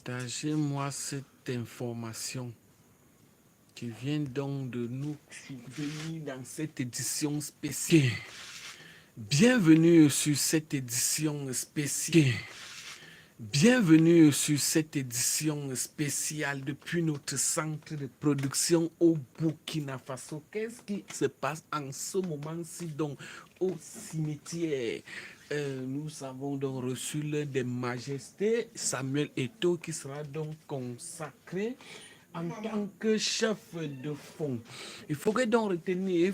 Partagez-moi cette information qui vient donc de nous survenir dans cette édition spéciale. Bienvenue sur cette édition spéciale. Bienvenue sur cette édition spéciale depuis notre centre de production au Burkina Faso. Qu'est-ce qui se passe en ce moment-ci donc au cimetière? Nous avons donc reçu l'un des majestés, Samuel Eto'o, qui sera donc consacré en tant que chef de fond. Il faudrait donc retenir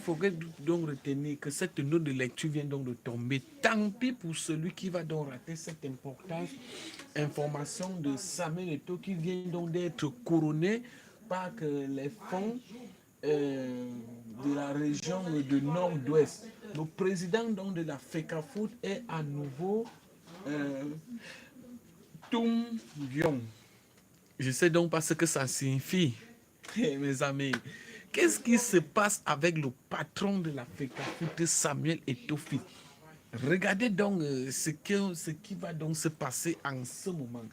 que cette note de lecture vient donc de tomber. Tant pis pour celui qui va donc rater cette importante information de Samuel Eto'o qui vient donc d'être couronné par les fonds de la région de Nord-Ouest. Le président donc de la FECAFOOT est à nouveau Toum Young. Je ne sais donc pas ce que ça signifie, mes amis. Qu'est-ce qui se passe avec le patron de la FECAFOOT, Samuel Eto'o? Regardez donc ce qui va donc se passer en ce moment.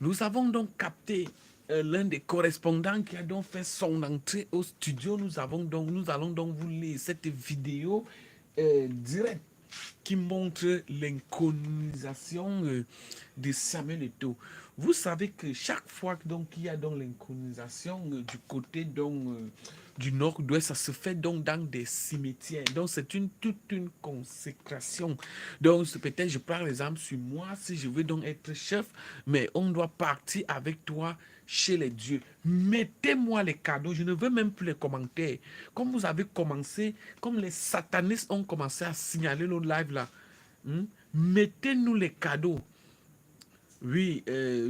Nous avons donc capté l'un des correspondants qui a donc fait son entrée au studio. Nous allons donc vous lire cette vidéo directe qui montre l'incolonisation de Samuel Eto'o. Vous savez que chaque fois qu'il y a donc l'incolonisation du côté donc, du nord-ouest, ça se fait donc dans des cimetières. Donc c'est toute une consécration. Donc peut-être je prends l'exemple sur moi, si je veux donc être chef, mais on doit partir avec toi chez les dieux. Mettez-moi les cadeaux, je ne veux même plus les commentaires. Comme vous avez commencé, comme les satanistes ont commencé à signaler le live là, mettez-nous les cadeaux. Oui,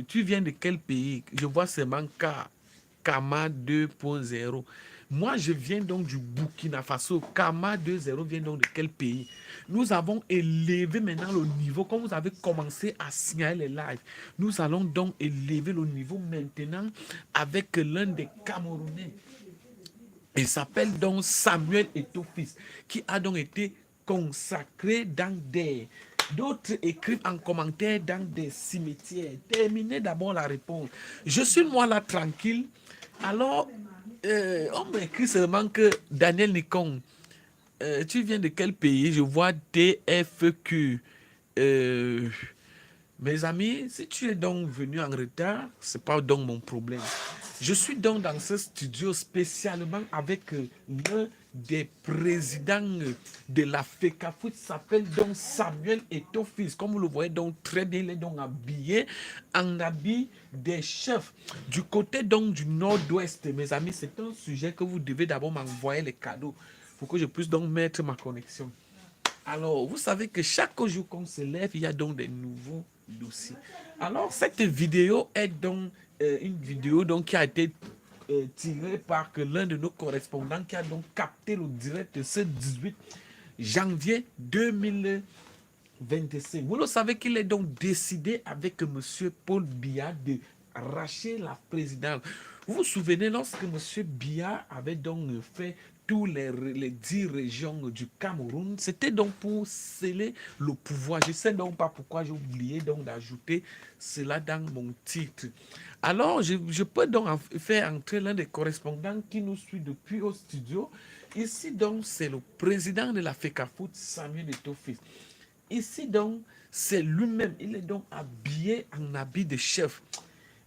tu viens de quel pays? Je vois seulement Kama 2.0. Moi, je viens donc du Burkina Faso. Kama 2.0 vient donc de quel pays? Nous avons élevé maintenant le niveau. Comme vous avez commencé à signaler les lives, nous allons donc élever le niveau maintenant avec l'un des Camerounais. Il s'appelle donc Samuel Eto'o fils, qui a donc été consacré dans des... D'autres écrivent en commentaire dans des cimetières. Terminez d'abord la réponse. Je suis moi là tranquille. Alors, on m'écrit seulement que Daniel Nikon, tu viens de quel pays? Je vois DFQ. Mes amis, si tu es donc venu en retard, ce n'est pas donc mon problème. Je suis donc dans ce studio spécialement avec l'un des présidents de la FECAFOOT, s'appelle donc Samuel Eto'o fils. Comme vous le voyez donc très bien, il est donc habillé en habit des chefs. Du côté donc du nord-ouest, mes amis, c'est un sujet que vous devez d'abord m'envoyer les cadeaux pour que je puisse donc mettre ma connexion. Alors, vous savez que chaque jour qu'on se lève, il y a donc des nouveaux dossiers. Alors, cette vidéo est donc une vidéo donc, qui a été tirée par l'un de nos correspondants qui a donc capté le direct ce 18 janvier 2025. Vous le savez qu'il est donc décidé avec M. Paul Biya de racheter la présidence. Vous vous souvenez lorsque M. Biya avait donc fait tous les 10 régions du Cameroun, c'était donc pour sceller le pouvoir. Je ne sais donc pas pourquoi j'ai oublié donc d'ajouter cela dans mon titre. Alors, je peux donc faire entrer l'un des correspondants qui nous suit depuis au studio. Ici donc, c'est le président de la FECAFOOT, Samuel Eto'o fils. Ici donc, c'est lui-même. Il est donc habillé en habit de chef.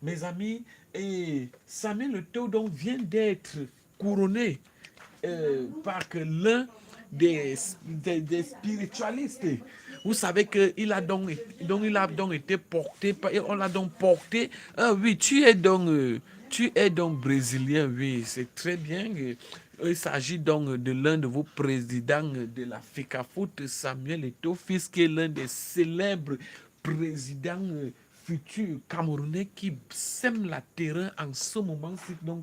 Mes amis, et Samuel Eto'o donc vient d'être couronné par l'un des spiritualistes. Vous savez qu'il a donc été porté, on l'a donc porté. Ah oui, tu es donc brésilien, oui, c'est très bien. Il s'agit donc de l'un de vos présidents de la FECAFOOT, Samuel Eto'o fils, qui est l'un des célèbres présidents futurs camerounais qui sèment la terreur en ce moment-ci donc